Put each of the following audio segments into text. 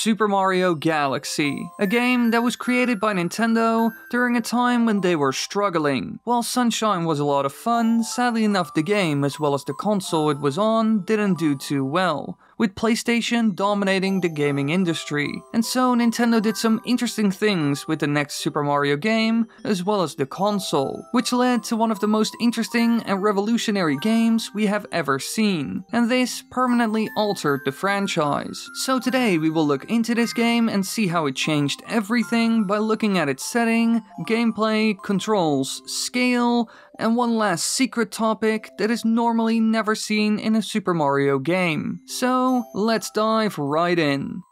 Super Mario Galaxy, a game that was created by Nintendo during a time when they were struggling. While Sunshine was a lot of fun, sadly enough the game, as well as the console it was on, didn't do too well, with PlayStation dominating the gaming industry. And so Nintendo did some interesting things with the next Super Mario game, as well as the console, which led to one of the most interesting and revolutionary games we have ever seen. And this permanently altered the franchise. So today we will look into this game and see how it changed everything by looking at its setting, gameplay, controls, scale, and one last secret topic that is normally never seen in a Super Mario game. So, let's dive right in.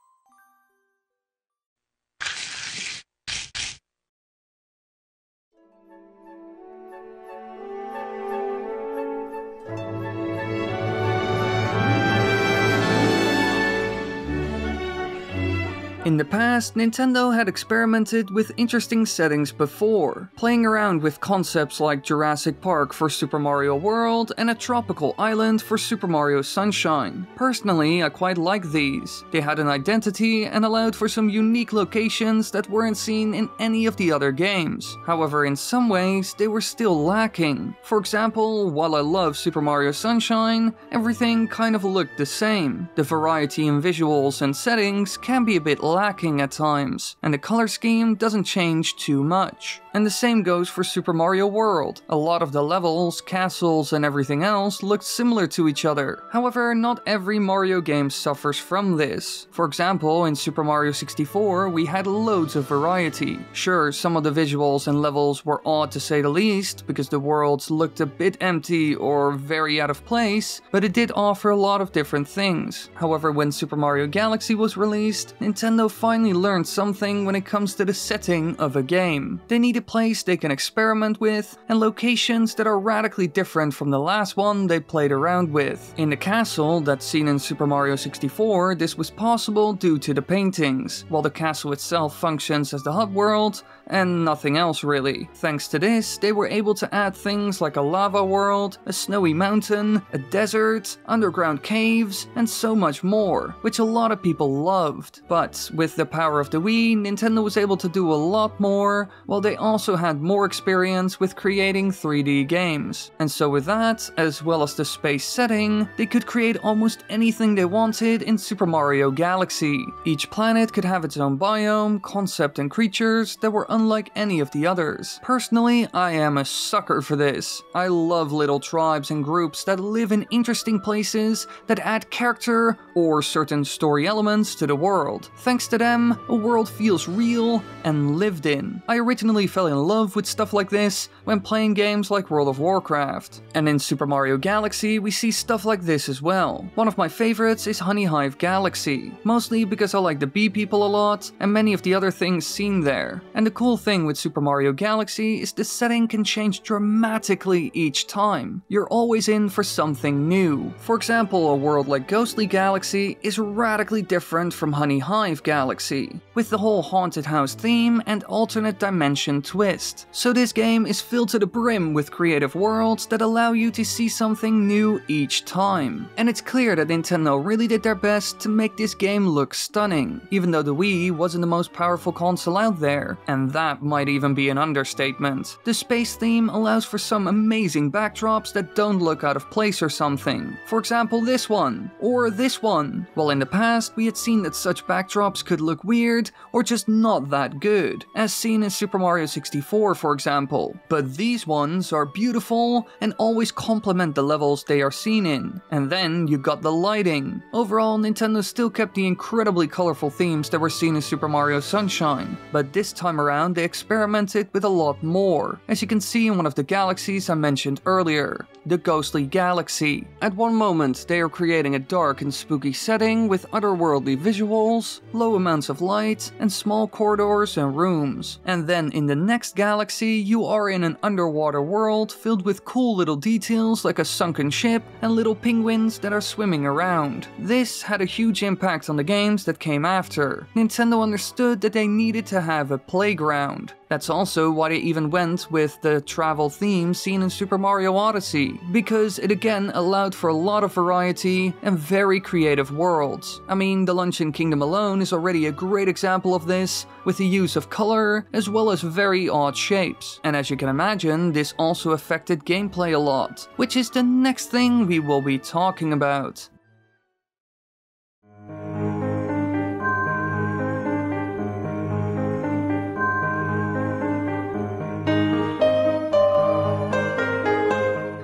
In the past, Nintendo had experimented with interesting settings before, playing around with concepts like Jurassic Park for Super Mario World and a tropical island for Super Mario Sunshine. Personally, I quite like these. They had an identity and allowed for some unique locations that weren't seen in any of the other games. However, in some ways, they were still lacking. For example, while I love Super Mario Sunshine, everything kind of looked the same. The variety in visuals and settings can be a bit lacking at times, and the color scheme doesn't change too much. And the same goes for Super Mario World. A lot of the levels, castles, and everything else looked similar to each other. However, not every Mario game suffers from this. For example, in Super Mario 64, we had loads of variety. Sure, some of the visuals and levels were odd to say the least, because the worlds looked a bit empty or very out of place, but it did offer a lot of different things. However, when Super Mario Galaxy was released, Nintendo finally learned something when it comes to the setting of a game. They need a place they can experiment with, and locations that are radically different from the last one they played around with. In the castle that's seen in Super Mario 64, this was possible due to the paintings, while the castle itself functions as the hub world, and nothing else really. Thanks to this, they were able to add things like a lava world, a snowy mountain, a desert, underground caves, and so much more, which a lot of people loved. But with the power of the Wii, Nintendo was able to do a lot more, while they also had more experience with creating 3D games. And so with that, as well as the space setting, they could create almost anything they wanted in Super Mario Galaxy. Each planet could have its own biome, concept, and creatures that were unlike any of the others. Personally, I am a sucker for this. I love little tribes and groups that live in interesting places that add character or certain story elements to the world. Thanks to them, a world feels real and lived in. I originally fell in love with stuff like this when playing games like World of Warcraft. And in Super Mario Galaxy, we see stuff like this as well. One of my favorites is Honey Hive Galaxy, mostly because I like the bee people a lot and many of the other things seen there. And the cool thing with Super Mario Galaxy is the setting can change dramatically each time. You're always in for something new. For example, a world like Ghostly Galaxy is radically different from Honey Hive Galaxy, with the whole haunted house theme and alternate dimension twist. So this game is filled to the brim with creative worlds that allow you to see something new each time. And it's clear that Nintendo really did their best to make this game look stunning, even though the Wii wasn't the most powerful console out there, and that might even be an understatement. The space theme allows for some amazing backdrops that don't look out of place or something. For example, this one, or this one. While in the past we had seen that such backdrops could look weird or just not that good, as seen in Super Mario 64 for example. But these ones are beautiful and always complement the levels they are seen in. And then you got the lighting. Overall, Nintendo still kept the incredibly colorful themes that were seen in Super Mario Sunshine, but this time around they experimented with a lot more, as you can see in one of the galaxies I mentioned earlier, the Ghostly Galaxy. At one moment they are creating a dark and spooky setting with otherworldly visuals, low amounts of light, and small corridors and rooms. And then in the next galaxy you are in an underwater world filled with cool little details like a sunken ship and little penguins that are swimming around. This had a huge impact on the games that came after. Nintendo understood that they needed to have a playground. That's also why they even went with the travel theme seen in Super Mario Odyssey, because it again allowed for a lot of variety and very creative worlds. I mean, the Luncheon Kingdom alone is already a great example of this, with the use of color as well as very odd shapes. And as you can imagine, this also affected gameplay a lot, which is the next thing we will be talking about.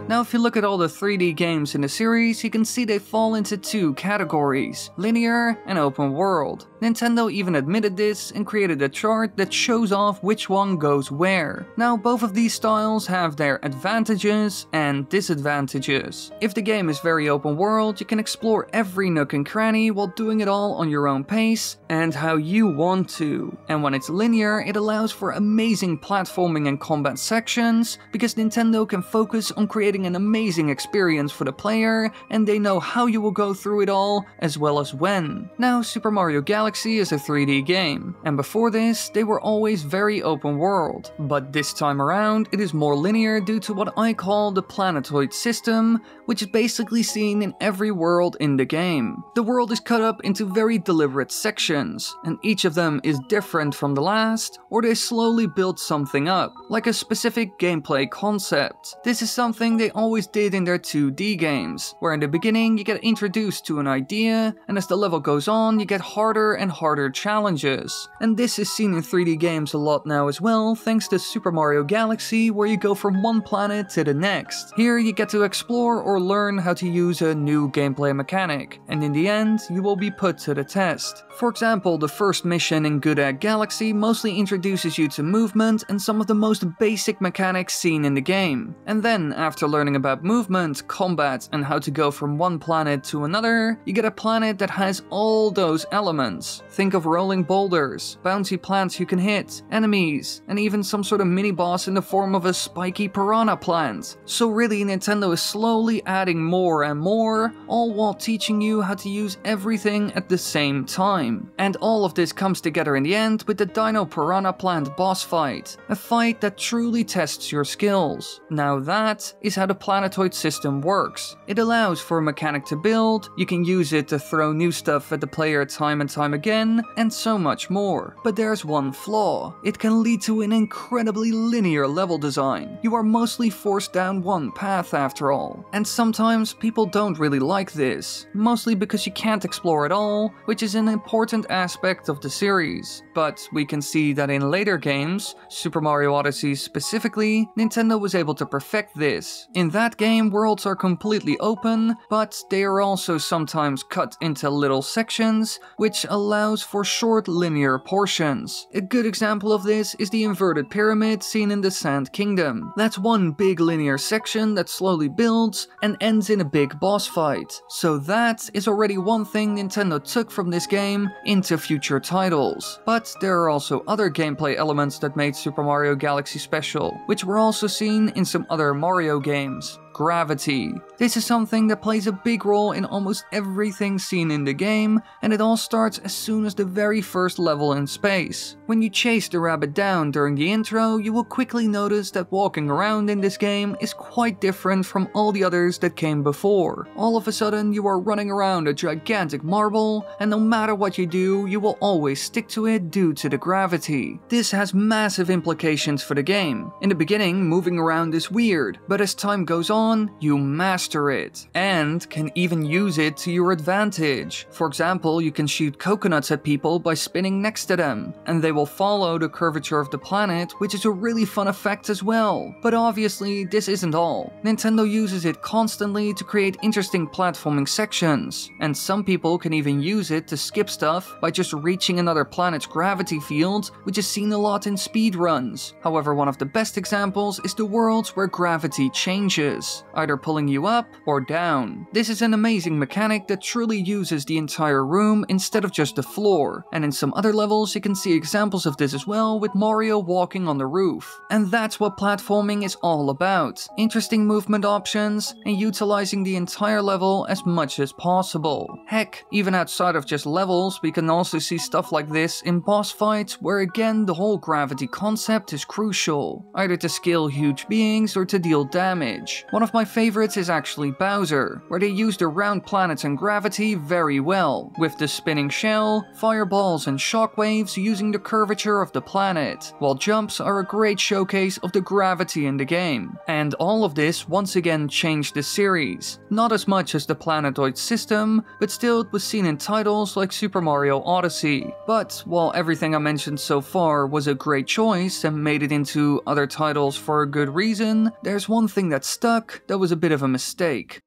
Now, if you look at all the 3D games in the series, you can see they fall into two categories: linear and open world. Nintendo even admitted this and created a chart that shows off which one goes where. Now, both of these styles have their advantages and disadvantages. If the game is very open world, you can explore every nook and cranny while doing it all on your own pace and how you want to. And when it's linear, it allows for amazing platforming and combat sections, because Nintendo can focus on creating an amazing experience for the player, and they know how you will go through it all, as well as when. Now, Super Mario Galaxy is a 3D game, and before this, they were always very open world. But this time around, it is more linear due to what I call the planetoid system, which is basically seen in every world in the game. The world is cut up into very deliberate sections, and each of them is different from the last, or they slowly build something up, like a specific gameplay concept. This is something they always did in their 2D games, where in the beginning you get introduced to an idea, and as the level goes on you get harder and harder challenges. And this is seen in 3D games a lot now as well, thanks to Super Mario Galaxy, where you go from one planet to the next. Here you get to explore or learn how to use a new gameplay mechanic, and in the end you will be put to the test. For example, the first mission in Good Egg Galaxy mostly introduces you to movement and some of the most basic mechanics seen in the game. And then, after learning about movement, combat, and how to go from one planet to another, you get a planet that has all those elements. Think of rolling boulders, bouncy plants you can hit, enemies, and even some sort of mini-boss in the form of a spiky piranha plant. So really, Nintendo is slowly adding more and more, all while teaching you how to use everything at the same time. And all of this comes together in the end with the Dino Piranha Plant boss fight, a fight that truly tests your skills. Now that is how the planetoid system works. It allows for a mechanic to build, you can use it to throw new stuff at the player time and time again, and so much more. But there's one flaw: it can lead to an incredibly linear level design. You are mostly forced down one path after all. And sometimes people don't really like this, mostly because you can't explore at all, which is an important aspect of the series. But we can see that in later games, Super Mario Odyssey specifically, Nintendo was able to perfect this. In that game, worlds are completely open, but they are also sometimes cut into little sections, which allows for short linear portions. A good example of this is the inverted pyramid seen in the Sand Kingdom. That's one big linear section that slowly builds and ends in a big boss fight. So that is already one thing Nintendo took from this game into future titles. But there are also other gameplay elements that made Super Mario Galaxy special, which were also seen in some other Mario games. Gravity. This is something that plays a big role in almost everything seen in the game, and it all starts as soon as the very first level in space. When you chase the rabbit down during the intro, you will quickly notice that walking around in this game is quite different from all the others that came before. All of a sudden, you are running around a gigantic marble, and no matter what you do, you will always stick to it due to the gravity. This has massive implications for the game. In the beginning, moving around is weird, but as time goes on, you master it, and can even use it to your advantage. For example, you can shoot coconuts at people by spinning next to them, and they will follow the curvature of the planet, which is a really fun effect as well. But obviously, this isn't all. Nintendo uses it constantly to create interesting platforming sections, and some people can even use it to skip stuff by just reaching another planet's gravity field, which is seen a lot in speedruns. However, one of the best examples is the worlds where gravity changes. jumps, either pulling you up or down. This is an amazing mechanic that truly uses the entire room instead of just the floor, and in some other levels you can see examples of this as well with Mario walking on the roof. And that's what platforming is all about, interesting movement options and utilizing the entire level as much as possible. Heck, even outside of just levels, we can also see stuff like this in boss fights where again the whole gravity concept is crucial, either to scale huge beings or to deal damage. One of my favorites is actually Bowser, where they use the round planets and gravity very well, with the spinning shell, fireballs and shockwaves using the curvature of the planet, while jumps are a great showcase of the gravity in the game. And all of this once again changed the series. Not as much as the planetoid system, but still it was seen in titles like Super Mario Odyssey. But while everything I mentioned so far was a great choice and made it into other titles for a good reason, there's one thing that stuck that was a bit of a mistake.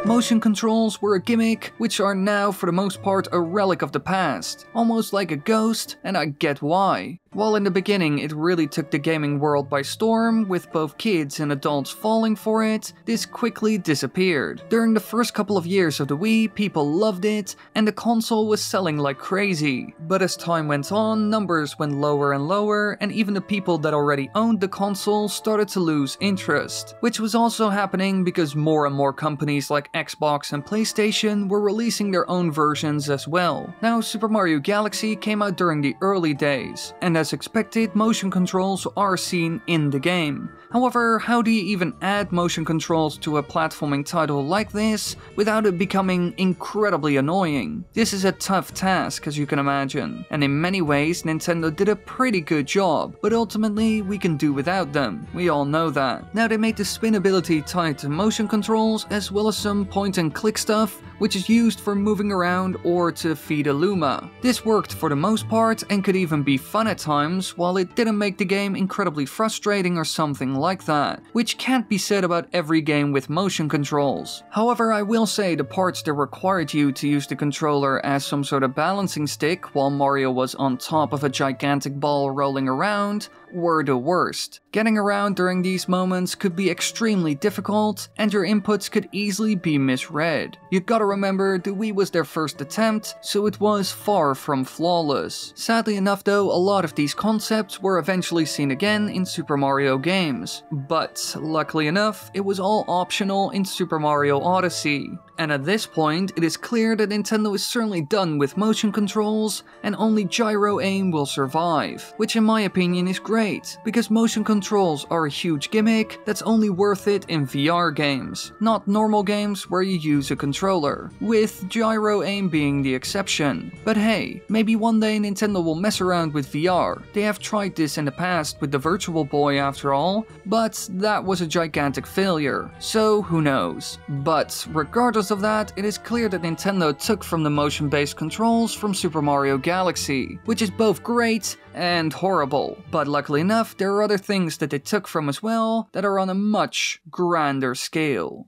Motion controls were a gimmick, which are now for the most part a relic of the past, almost like a ghost, and I get why. While in the beginning it really took the gaming world by storm, with both kids and adults falling for it, this quickly disappeared. During the first couple of years of the Wii, people loved it, and the console was selling like crazy. But as time went on, numbers went lower and lower, and even the people that already owned the console started to lose interest. Which was also happening because more and more companies like Xbox and PlayStation were releasing their own versions as well. Now, Super Mario Galaxy came out during the early days, and as expected, motion controls are seen in the game. However, how do you even add motion controls to a platforming title like this without it becoming incredibly annoying? This is a tough task, as you can imagine, and in many ways Nintendo did a pretty good job, but ultimately we can do without them, we all know that. Now they made the spin ability tied to motion controls as well as some point and click stuff, which is used for moving around or to feed a Luma. This worked for the most part and could even be fun at times, while it didn't make the game incredibly frustrating or something like that, which can't be said about every game with motion controls. However, I will say the parts that required you to use the controller as some sort of balancing stick while Mario was on top of a gigantic ball rolling around were the worst. Getting around during these moments could be extremely difficult, and your inputs could easily be misread. You gotta remember, the Wii was their first attempt, so it was far from flawless. Sadly enough though, a lot of these concepts were eventually seen again in Super Mario games. But, luckily enough, it was all optional in Super Mario Odyssey. And at this point, it is clear that Nintendo is certainly done with motion controls, and only gyro aim will survive, which in my opinion is great, because motion controls are a huge gimmick that's only worth it in VR games, not normal games where you use a controller, with gyro aim being the exception. But hey, maybe one day Nintendo will mess around with VR. They have tried this in the past with the Virtual Boy after all, but that was a gigantic failure, so who knows. But regardless of that, it is clear that Nintendo took from the motion-based controls from Super Mario Galaxy, which is both great and horrible. But luckily enough, there are other things that they took from as well that are on a much grander scale.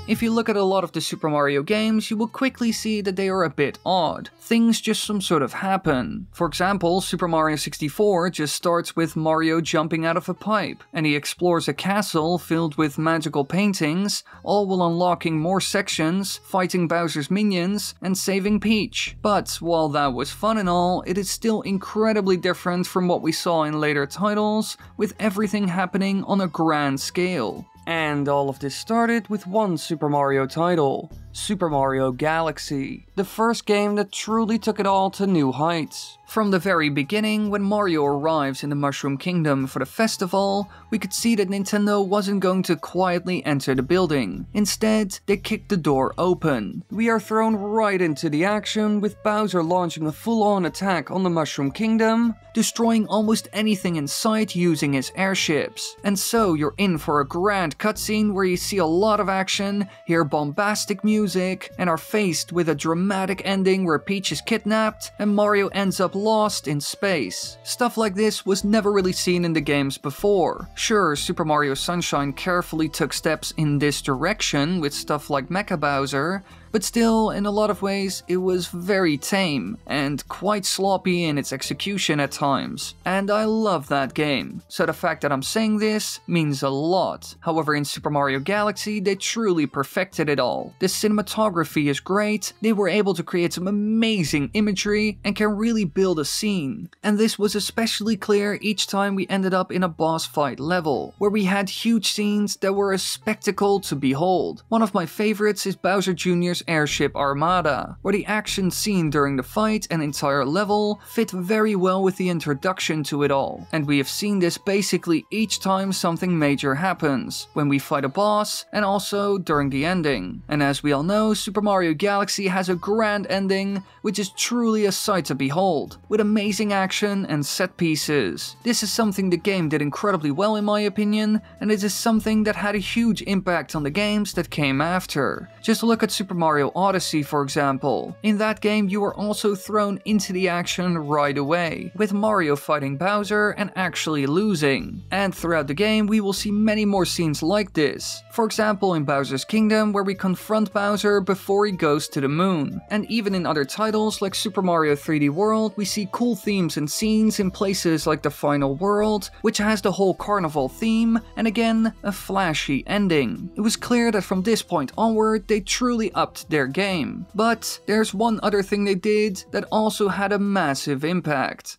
If you look at a lot of the Super Mario games, you will quickly see that they are a bit odd. Things just some sort of happen. For example, Super Mario 64 just starts with Mario jumping out of a pipe, and he explores a castle filled with magical paintings, all while unlocking more sections, fighting Bowser's minions, and saving Peach. But while that was fun and all, it is still incredibly different from what we saw in later titles, with everything happening on a grand scale. And all of this started with one Super Mario title, Super Mario Galaxy, the first game that truly took it all to new heights. From the very beginning, when Mario arrives in the Mushroom Kingdom for the festival, we could see that Nintendo wasn't going to quietly enter the building. Instead, they kicked the door open. We are thrown right into the action, with Bowser launching a full-on attack on the Mushroom Kingdom, destroying almost anything in sight using his airships. And so you're in for a grand cutscene where you see a lot of action, hear bombastic music, and are faced with a dramatic ending where Peach is kidnapped and Mario ends up up lost in space. Stuff like this was never really seen in the games before. Sure, Super Mario Sunshine carefully took steps in this direction with stuff like Mecha Bowser, but still, in a lot of ways, it was very tame and quite sloppy in its execution at times. And I love that game, so the fact that I'm saying this means a lot. However, in Super Mario Galaxy, they truly perfected it all. The cinematography is great, they were able to create some amazing imagery and can really build a scene. And this was especially clear each time we ended up in a boss fight level, where we had huge scenes that were a spectacle to behold. One of my favorites is Bowser Jr.'s airship Armada, where the action scene during the fight and entire level fit very well with the introduction to it all. And we have seen this basically each time something major happens, when we fight a boss and also during the ending. And as we all know, Super Mario Galaxy has a grand ending, which is truly a sight to behold, with amazing action and set pieces. This is something the game did incredibly well in my opinion, and it is something that had a huge impact on the games that came after. Just look at Super Mario Odyssey, for example. In that game, you were also thrown into the action right away, with Mario fighting Bowser and actually losing. And throughout the game, we will see many more scenes like this. For example, in Bowser's Kingdom, where we confront Bowser before he goes to the moon. And even in other titles like Super Mario 3D World, we see cool themes and scenes in places like the final world, which has the whole carnival theme, and again, a flashy ending. It was clear that from this point onward, they truly upped their game. But there's one other thing they did that also had a massive impact.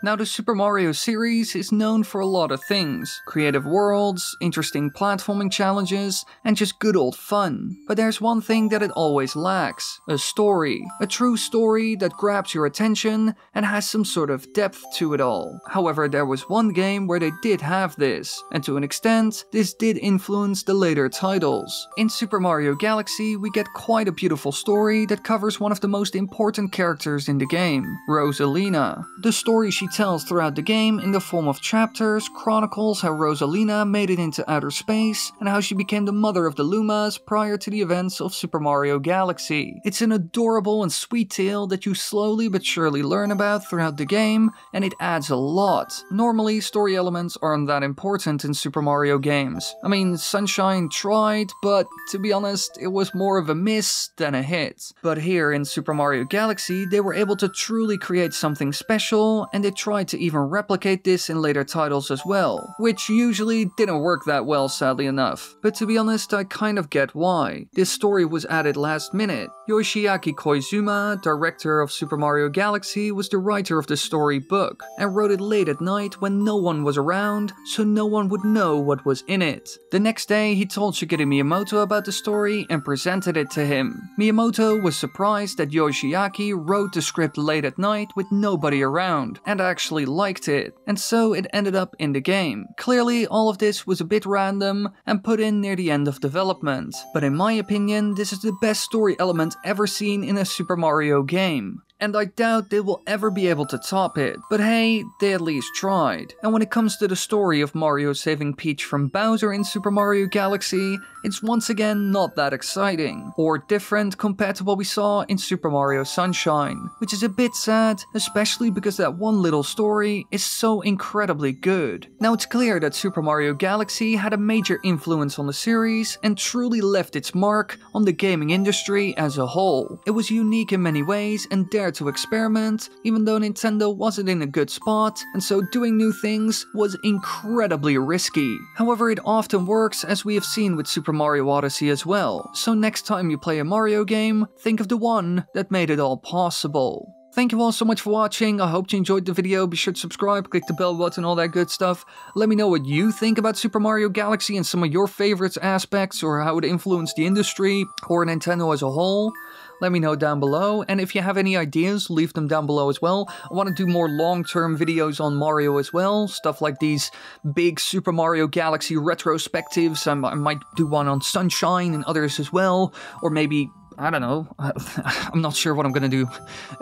Now, the Super Mario series is known for a lot of things: creative worlds, interesting platforming challenges, and just good old fun. But there's one thing that it always lacks: a story. A true story that grabs your attention and has some sort of depth to it all. However, there was one game where they did have this, and to an extent, this did influence the later titles. In Super Mario Galaxy, we get quite a beautiful story that covers one of the most important characters in the game, Rosalina. The story she tells throughout the game in the form of chapters chronicles how Rosalina made it into outer space and how she became the mother of the Lumas prior to the events of Super Mario Galaxy. It's an adorable and sweet tale that you slowly but surely learn about throughout the game, and it adds a lot. Normally, story elements aren't that important in Super Mario games. I mean, Sunshine tried, but to be honest, it was more of a miss than a hit. But here in Super Mario Galaxy, they were able to truly create something special, and they tried to even replicate this in later titles as well, which usually didn't work that well, sadly enough. But to be honest, I kind of get why. This story was added last minute. Yoshiaki Koizuma, director of Super Mario Galaxy, was the writer of the storybook, and wrote it late at night when no one was around, so no one would know what was in it. The next day, he told Shigeru Miyamoto about the story and presented it to him. Miyamoto was surprised that Yoshiaki wrote the script late at night with nobody around, and actually liked it, and so it ended up in the game. Clearly, all of this was a bit random and put in near the end of development, but in my opinion, this is the best story element ever seen in a Super Mario game. And I doubt they will ever be able to top it. But hey, they at least tried. And when it comes to the story of Mario saving Peach from Bowser in Super Mario Galaxy, it's once again not that exciting, or different compared to what we saw in Super Mario Sunshine, which is a bit sad, especially because that one little story is so incredibly good. Now, it's clear that Super Mario Galaxy had a major influence on the series and truly left its mark on the gaming industry as a whole. It was unique in many ways and dared to experiment, even though Nintendo wasn't in a good spot, and so doing new things was incredibly risky. However, it often works, as we have seen with Super Mario Odyssey as well, so next time you play a Mario game, think of the one that made it all possible. Thank you all so much for watching. I hope you enjoyed the video. Be sure to subscribe, click the bell button, all that good stuff. Let me know what you think about Super Mario Galaxy and some of your favorite aspects, or how it influenced the industry or Nintendo as a whole. Let me know down below, and if you have any ideas, leave them down below as well. I want to do more long-term videos on Mario as well, stuff like these big Super Mario Galaxy retrospectives. I might do one on Sunshine and others as well, or maybe I don't know. I'm not sure what I'm gonna do.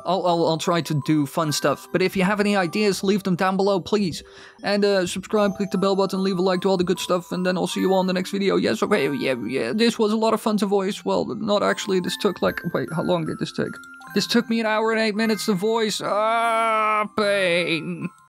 I'll try to do fun stuff. But if you have any ideas, leave them down below, please. And subscribe, click the bell button, leave a like to all the good stuff, and then I'll see you all in the next video. Yes, okay, yeah. This was a lot of fun to voice. Well, not actually. This took like... Wait, how long did this take? This took me 1 hour and 8 minutes to voice. Ah, pain.